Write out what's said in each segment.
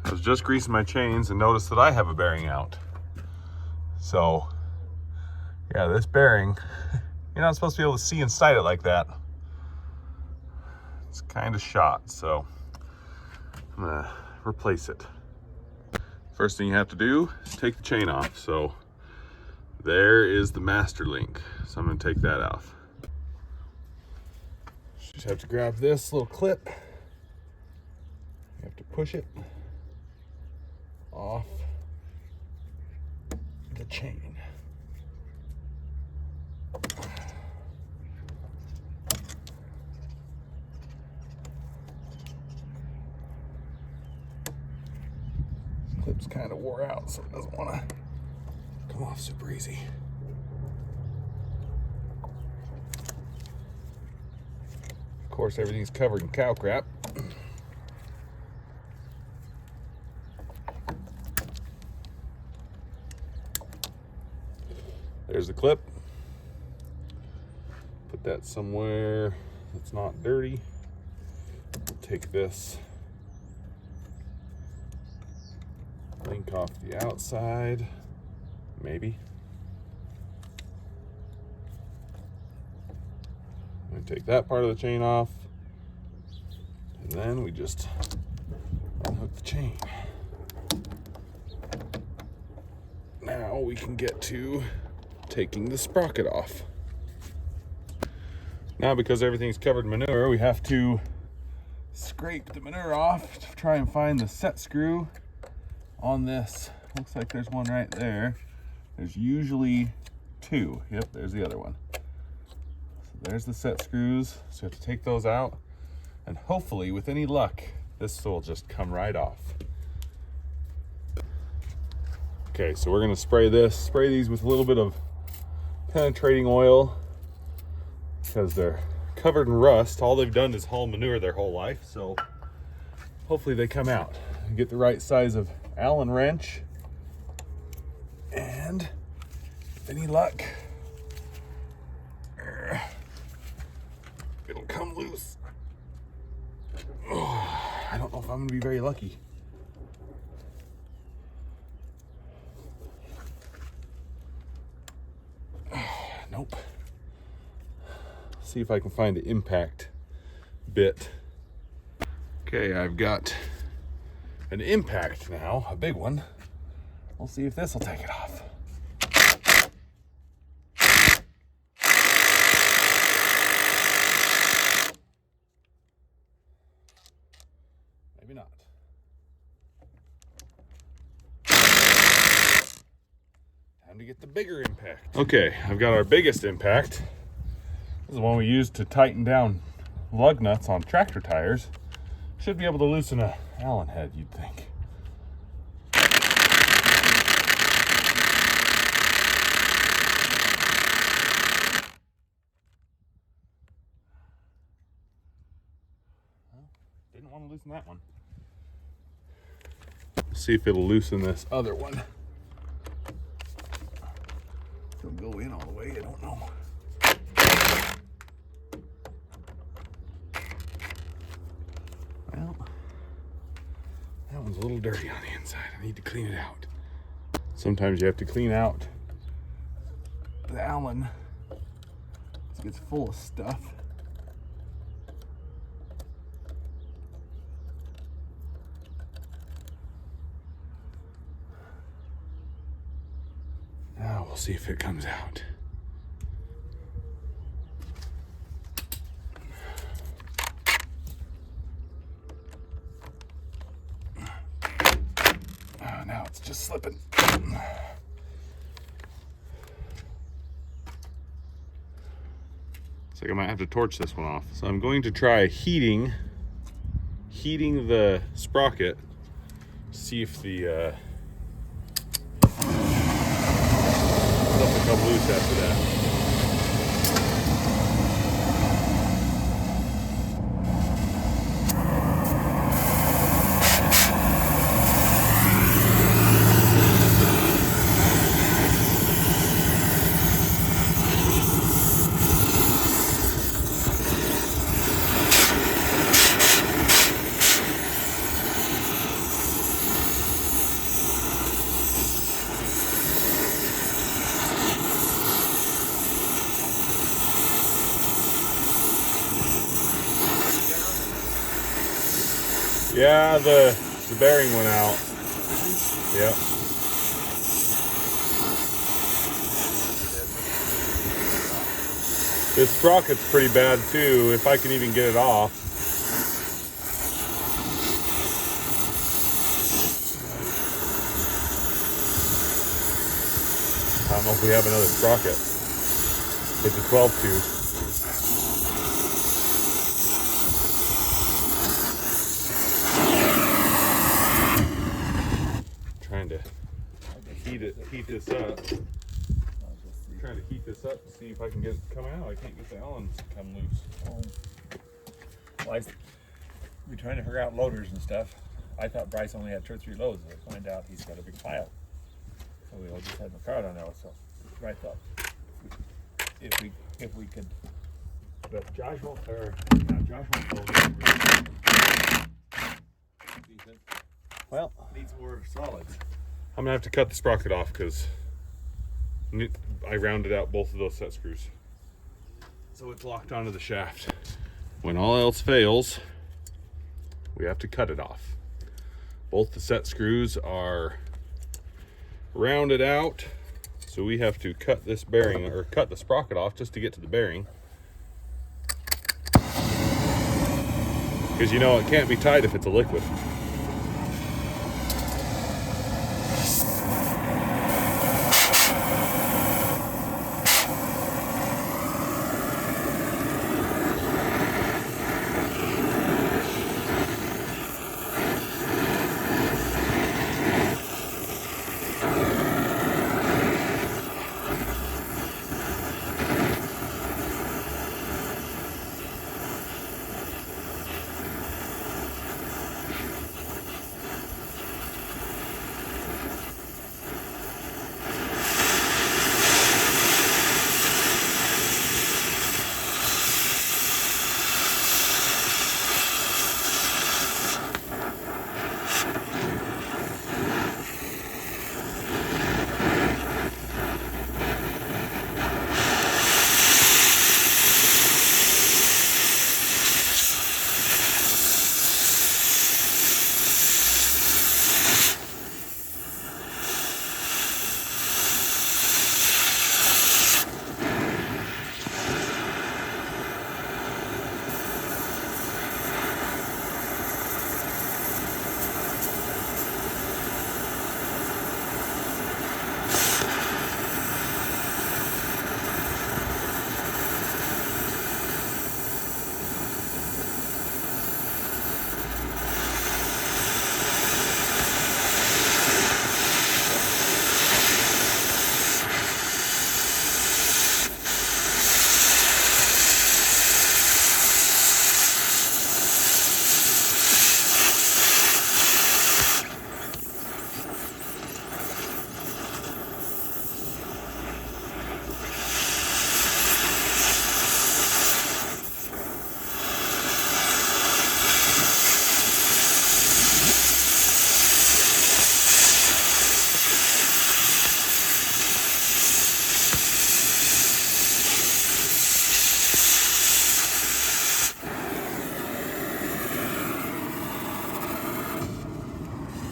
I was just greasing my chains and noticed that I have a bearing out. So, yeah, this bearing, you're not supposed to be able to see inside it like that. It's kind of shot, so I'm gonna replace it. First thing you have to do is take the chain off. So there is the master link. So I'm gonna take that off. Just have to grab this little clip. You have to push it off the chain. This clip's kind of wore out, so it doesn't want to come off super easy. Of course, everything's covered in cow crap. There's the clip. Put that somewhere that's not dirty. Take this link off the outside, maybe. I'm gonna take that part of the chain off, and then we just unhook the chain. Now we can get to taking the sprocket off. Now, because everything's covered in manure, we have to scrape the manure off to try and find the set screw on this. Looks like there's one right there. There's usually two. Yep, there's the other one. So there's the set screws. So you have to take those out, and hopefully, with any luck, this will just come right off. Okay, so we're gonna spray these with a little bit of penetrating oil because they're covered in rust. All they've done is haul manure their whole life, so hopefully they come out. Get the right size of Allen wrench, and with any luck, it'll come loose. Oh, I don't know if I'm gonna be very lucky. Nope. See if I can find the impact bit. Okay, I've got an impact now, a big one. We'll see if this will take it off. Maybe not. Time to get the bigger impact. Okay, I've got our biggest impact. This is one we use to tighten down lug nuts on tractor tires. Should be able to loosen a Allen head, you'd think. Well, didn't want to loosen that one. See if it'll loosen this other one. It'll go in all the way, I don't know. Well, that one's a little dirty on the inside. I need to clean it out. Sometimes you have to clean out the Allen. It gets full of stuff. Now we'll see if it comes out. Now it's just slipping. Looks like I might have to torch this one off. So I'm going to try heating the sprocket, see if the stuff will come loose after that. Yeah, the bearing went out. Yep. This sprocket's pretty bad too, if I can even get it off. I don't know if we have another sprocket. It's a 12 tube. Trying to heat this up. Trying to heat this up to see if I can get it to come out. I can't get the Allen to come loose. Well, we're trying to figure out loaders and stuff. I thought Bryce only had 2 or 3 loads. I find out he's got a big pile. So we all just had the card on there. So I thought if we could, but Josh won't load it. Well, needs more solids. I'm gonna have to cut the sprocket off because I rounded out both of those set screws. So it's locked onto the shaft. When all else fails, we have to cut it off. Both the set screws are rounded out, so we have to cut this bearing, or cut the sprocket off just to get to the bearing. Because you know it can't be tight if it's a liquid.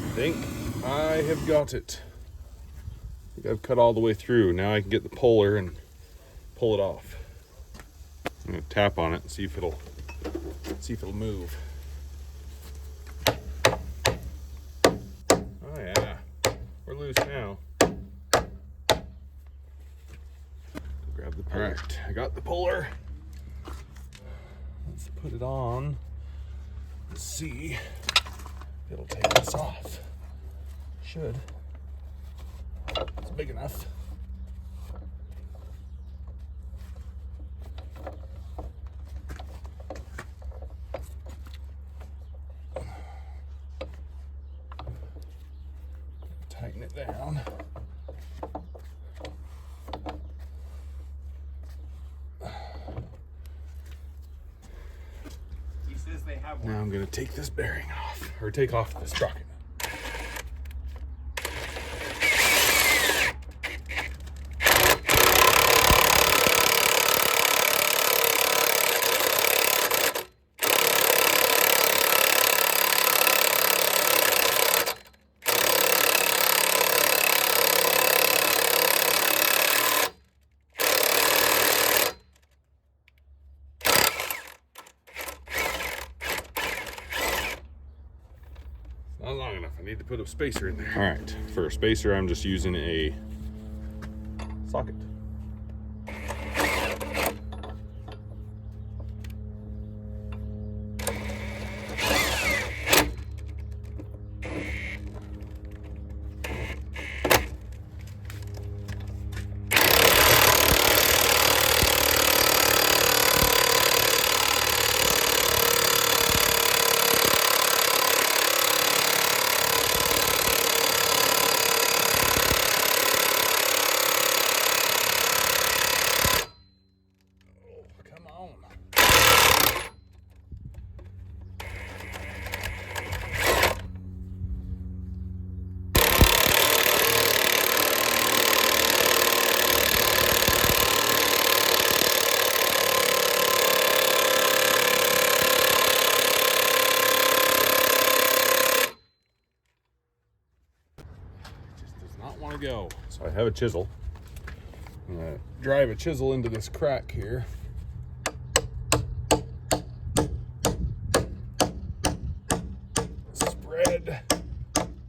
I think I have got it. I think I've cut all the way through. Now I can get the puller and pull it off. I'm gonna tap on it and see if it'll move. Oh yeah, we're loose now. Grab the puller. All right, I got the puller. Let's put it on. Let's see if it'll take this off. Should. It's big enough. Tighten it down. He says they have one. Now I'm going to take this bearing off, or take off the sprocket. not long enough. I need to put a spacer in there. All right, for a spacer, I'm just using a socket. Go. So I have a chisel. I'm gonna drive a chisel into this crack here. Spread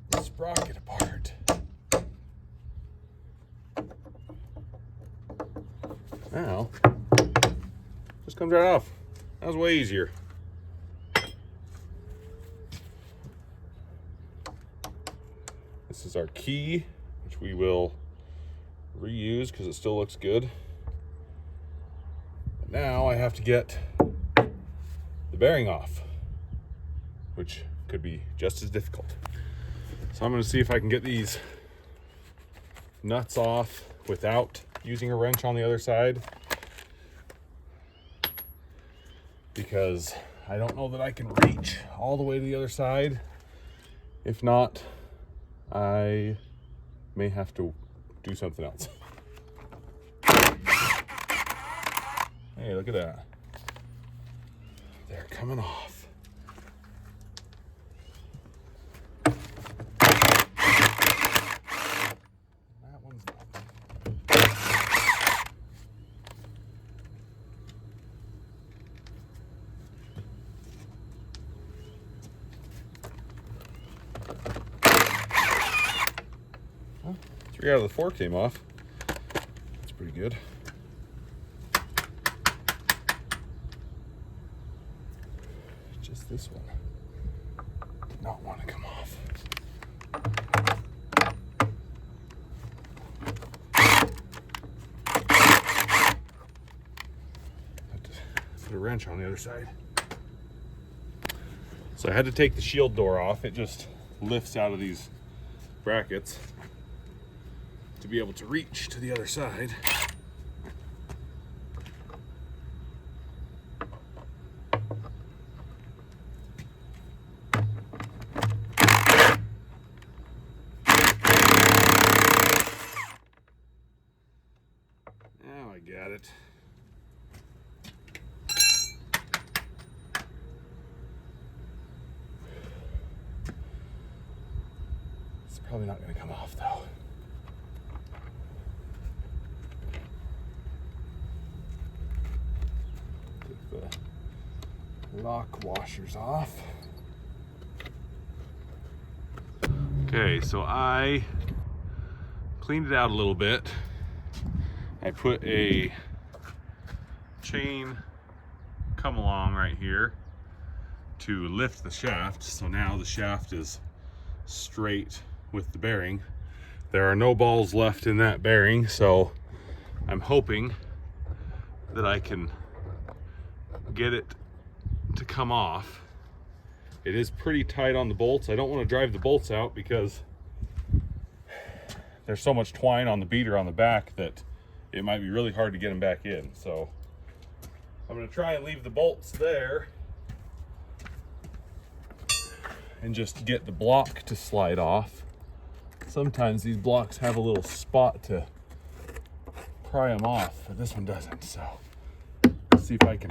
the sprocket apart. Now, just comes right off. That was way easier. This is our key, which we will reuse because it still looks good. But now I have to get the bearing off, which could be just as difficult. So I'm going to see if I can get these nuts off without using a wrench on the other side, because I don't know that I can reach all the way to the other side. If not, I may have to do something else. Hey, look at that. They're coming off. That one's not. Well, 3 out of the 4 came off. That's pretty good. Just this one did not want to come off. Had to put a wrench on the other side. So I had to take the shield door off. It just lifts out of these brackets to be able to reach to the other side. Now I got it. It's probably not going to come off though. Take the lock washers off. Okay, so I cleaned it out a little bit. I put a chain come along right here to lift the shaft. So now the shaft is straight with the bearing. There are no balls left in that bearing, so I'm hoping that I can get it to come off. It is pretty tight on the bolts. I don't want to drive the bolts out because there's so much twine on the beater on the back that it might be really hard to get them back in. So I'm going to try and leave the bolts there and just get the block to slide off. Sometimes these blocks have a little spot to pry them off, but this one doesn't. So let's see if I can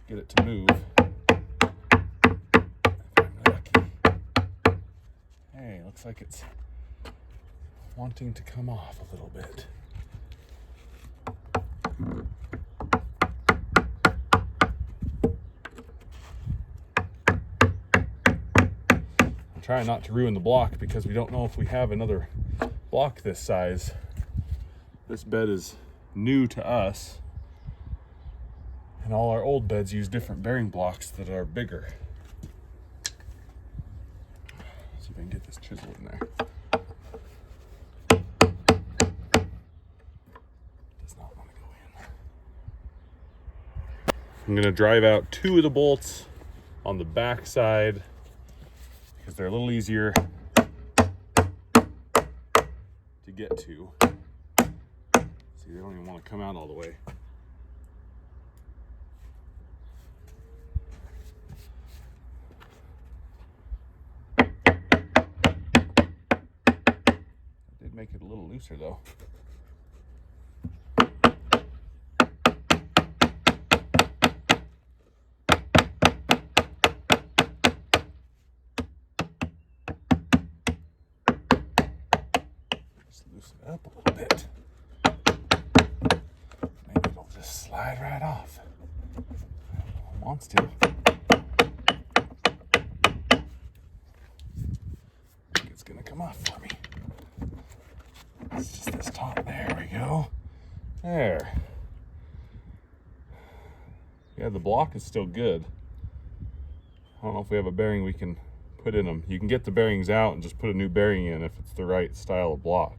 get it to move. If I'm lucky. Hey, looks like it's wanting to come off a little bit. trying not to ruin the block because we don't know if we have another block this size. This bed is new to us, and all our old beds use different bearing blocks that are bigger. See if I can get this chisel in there. Does not want to go in. I'm gonna drive out 2 of the bolts on the back side because they're a little easier to get to. See, they don't even want to come out all the way. I did make it a little looser though. Loosen it up a little bit. Maybe it'll just slide right off. It wants to. I think it's gonna come off for me. It's just this top. There we go. There. Yeah, the block is still good. I don't know if we have a bearing we can put in them. You can get the bearings out and just put a new bearing in if it's the right style of block.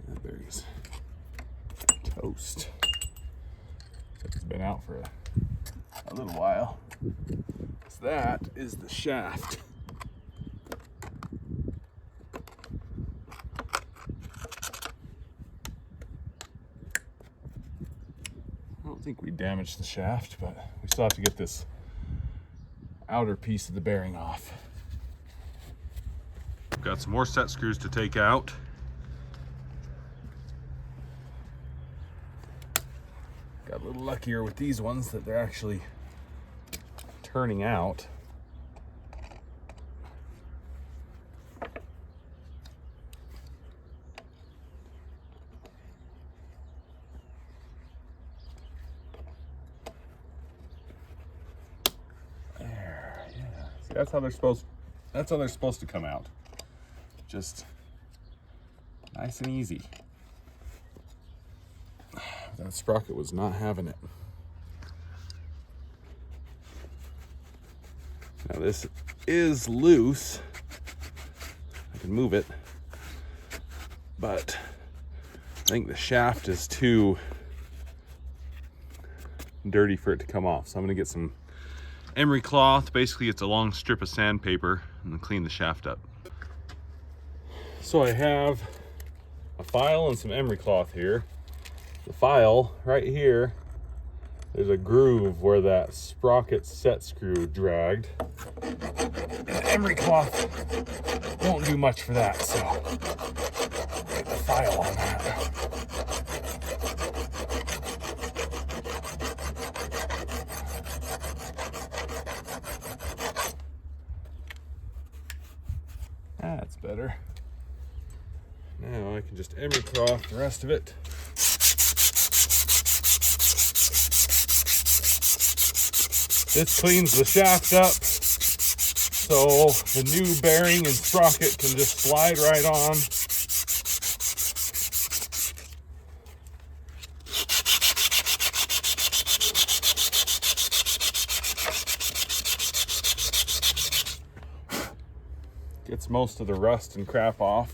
That bearing's toast. Looks like it's been out for a little while. So that is the shaft. I don't think we damaged the shaft, but we still have to get this outer piece of the bearing off. We've got some more set screws to take out. Got a little luckier with these ones that they're actually turning out. There, yeah. See, that's how they're supposed to come out. Just nice and easy. That sprocket was not having it. Now this is loose. I can move it, but I think the shaft is too dirty for it to come off. So I'm gonna get some emery cloth. Basically, it's a long strip of sandpaper and clean the shaft up. So I have a file and some emery cloth here. The file right here, there's a groove where that sprocket set screw dragged. And the emery cloth won't do much for that, so get the file on that. That's better. Now I can just emery cloth the rest of it. This cleans the shaft up, so the new bearing and sprocket can just slide right on. Gets most of the rust and crap off.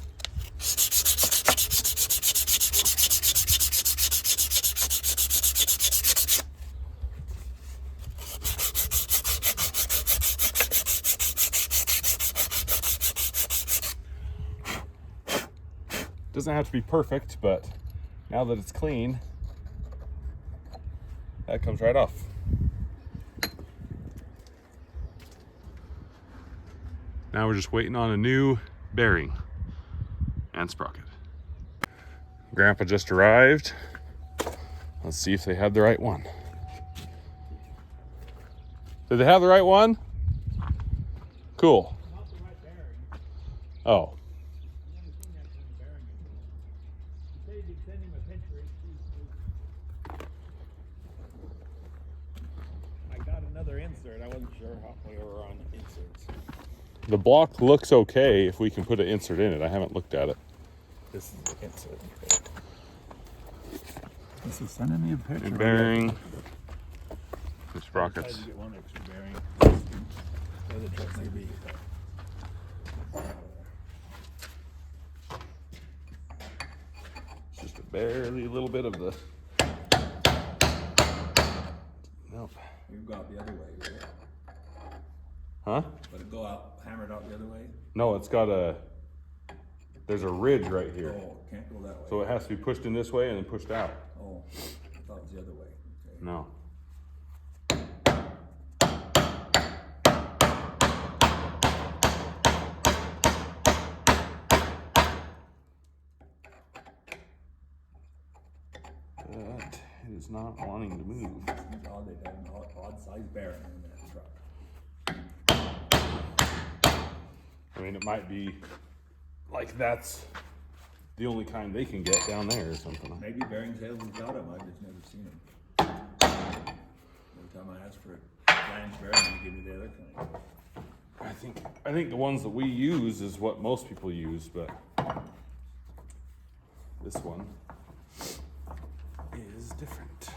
Doesn't have to be perfect, but now that it's clean, that comes right off. Now we're just waiting on a new bearing and sprocket. Grandpa just arrived. Let's see if they had the right one. Did they have the right one? Cool. Oh. sure how we were on the inserts. The block looks okay if we can put an insert in it. I haven't looked at it. This is the insert. This is sending me a picture. Bearing. The sprockets. Get one extra bearing. The other truck may be. It's just a barely little bit of the. Nope. You've got the other way, right? Huh? But it go out, hammered out the other way? No, it's got a. There's a ridge right here. Oh, can't go that way. So it has to be pushed in this way and then pushed out. Oh, I thought it was the other way. Okay. No. But it is not wanting to move. It's odd they have an odd size bearing in that truck. I mean, it might be like that's the only kind they can get down there or something. Maybe bearing sales has got them, I've just never seen them. Every time I ask for a flange bearing, they give me the other kind. I think the ones that we use is what most people use, but this one is different.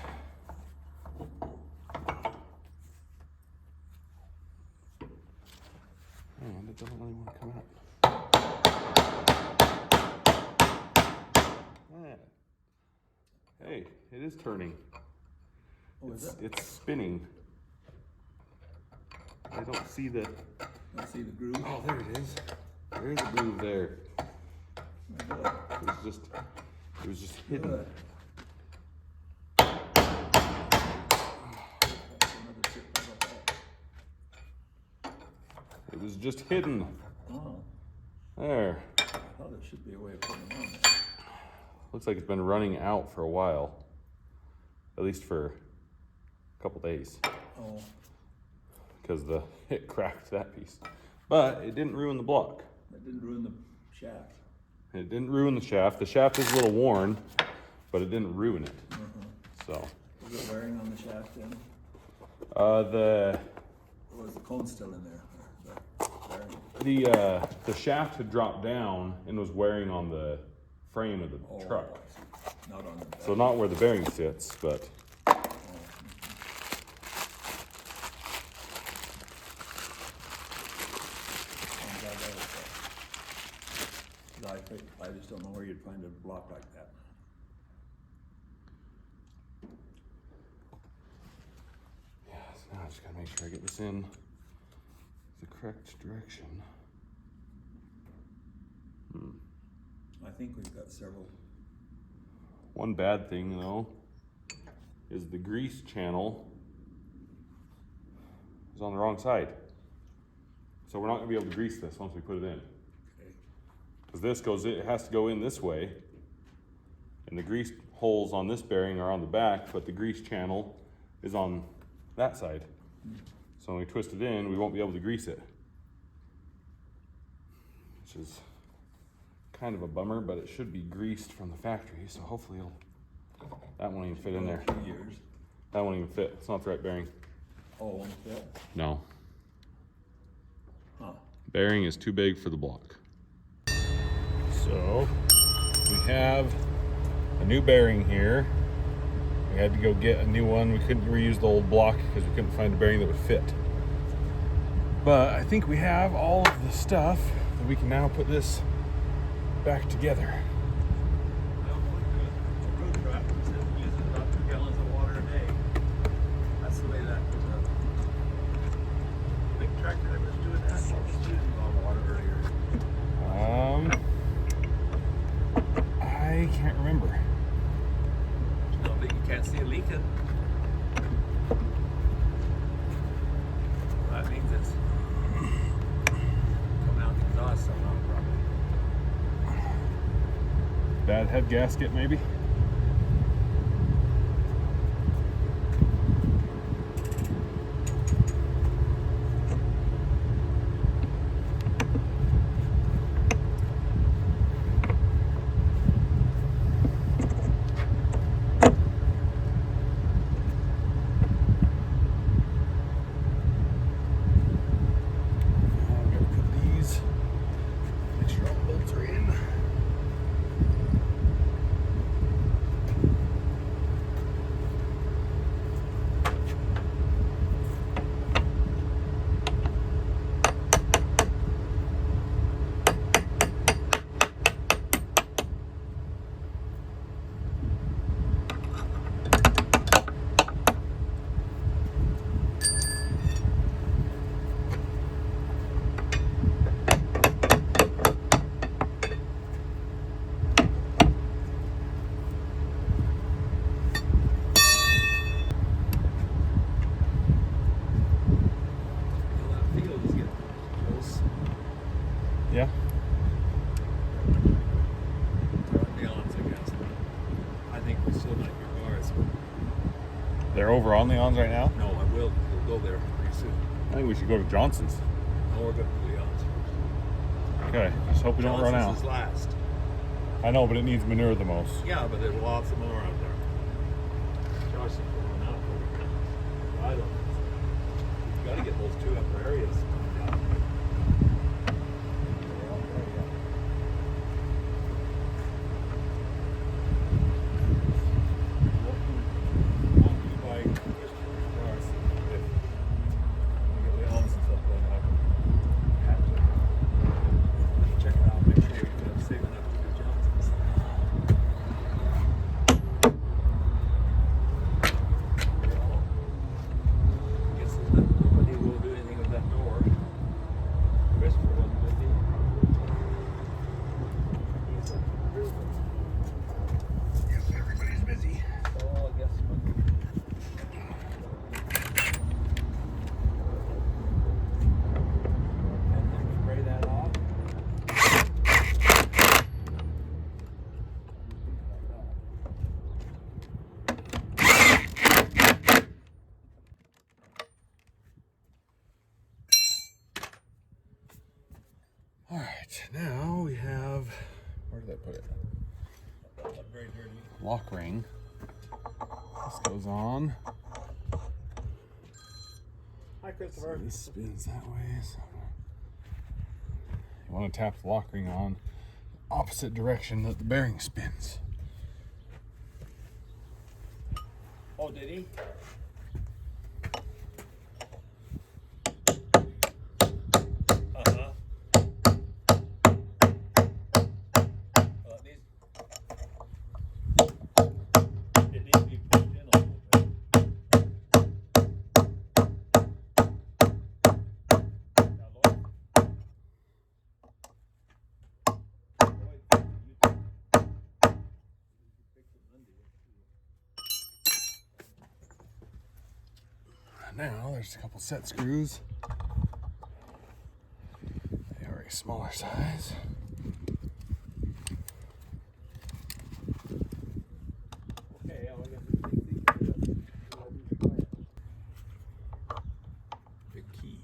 And it doesn't really want to come out. Hey, it is turning. Oh, is it? It's spinning. I don't see the. Let's see the groove. Oh, there it is. There's a groove there. Good. It was just hidden. Good. That's another tip about that. It was just hidden. Oh, There. I thought there should be a way of putting it on there. Looks like it's been running out for a while. At least for a couple days. Oh, Because it cracked that piece. But it didn't ruin the block. that didn't ruin the shaft. It didn't ruin the shaft. The shaft is a little worn, but it didn't ruin it. So. Is it wearing on the shaft then? The Or is the cone still in there? Bearing? the shaft had dropped down and was wearing on the frame of the truck. I see. Not on the back. So not where the bearing sits, but I just don't know where you'd find a block like that. yeah, so now I just gotta make sure I get this in the correct direction. I think we've got several. One bad thing though is the grease channel is on the wrong side. So we're not gonna be able to grease this once we put it in. Okay. Because this goes, it has to go in this way. And the grease holes on this bearing are on the back, but the grease channel is on that side. So when we twist it in, we won't be able to grease it. Which is kind of a bummer, but it should be greased from the factory, so hopefully that won't even fit in there. 2 years. That won't even fit. It's not the right bearing. Oh, won't fit? No. Huh. Bearing is too big for the block. So we have a new bearing here. We had to go get a new one. We couldn't reuse the old block because we couldn't find a bearing that would fit. But I think we have all of the stuff that we can now put this back together. That's the way that big tractor that was doing that, was using a lot of water earlier. I can't remember. No, but you can't see it leaking. That means it's coming out the exhaust somehow, probably. Bad head gasket, maybe? Yeah. They're on the ons, I guess. I think we still might be ours. They're over on the ons right now? No, I will. We'll go there pretty soon. I think we should go to Johnson's. No, we're going to the ons. Okay, just hope we don't run out. Johnson's is last. I know, but it needs manure the most. Yeah, but there's lots of more out there. Josh thinks we're going out. I don't know. You've got to get those two upper areas down. Alright, now we have, where did I put it? Lock ring. This goes on. Hi, Christopher. So this spins that way. So you want to tap the lock ring on opposite direction that the bearing spins. Oh, did he? Now there's a couple set screws. They are a smaller size. Okay, all I got to do is big key.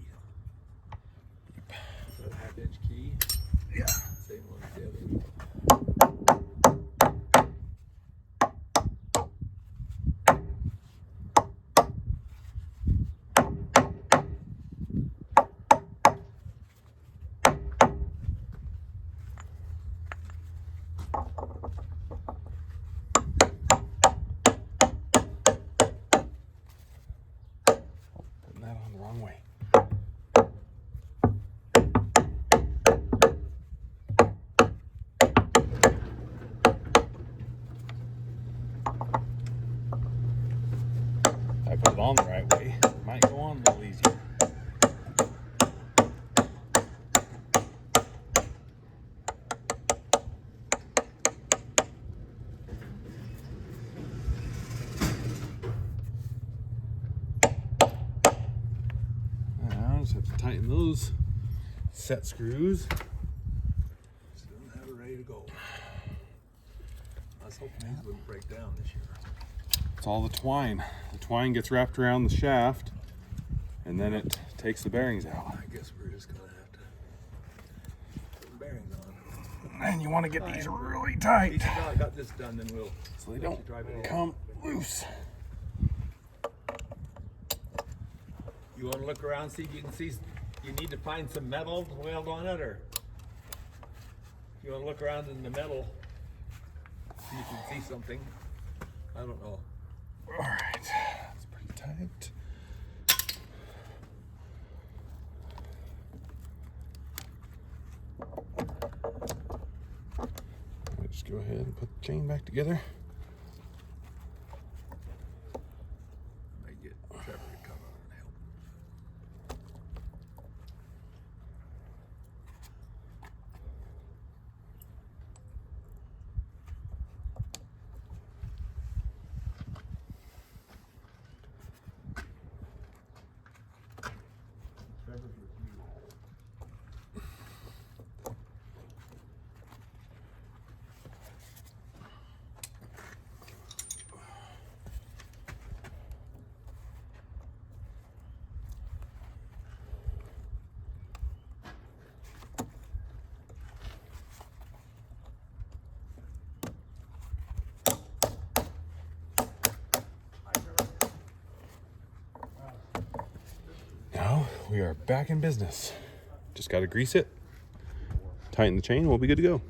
Is that a half-inch key? Yeah. Same one as the other. Putting that on the wrong way. If I put it on the right way, it might go on a little easier. Now just have to tighten those set screws. Still don't have it ready to go. I was hoping these wouldn't break down this year. It's all the twine. The twine gets wrapped around the shaft and then it takes the bearings out. I guess we're just gonna have to put the bearings on. And you want to get these really tight I got this done, then we'll so they don't come loose. You want to look around, see if you can see. You need to find some metal to weld on it, or if you want to look around in the metal, see if you can see something. I don't know. All right, that's pretty tight. Let's go ahead and put the chain back together. Might get Trevor to come out and help. Trevor's with you. we are back in business. Just got to grease it, tighten the chain, we'll be good to go.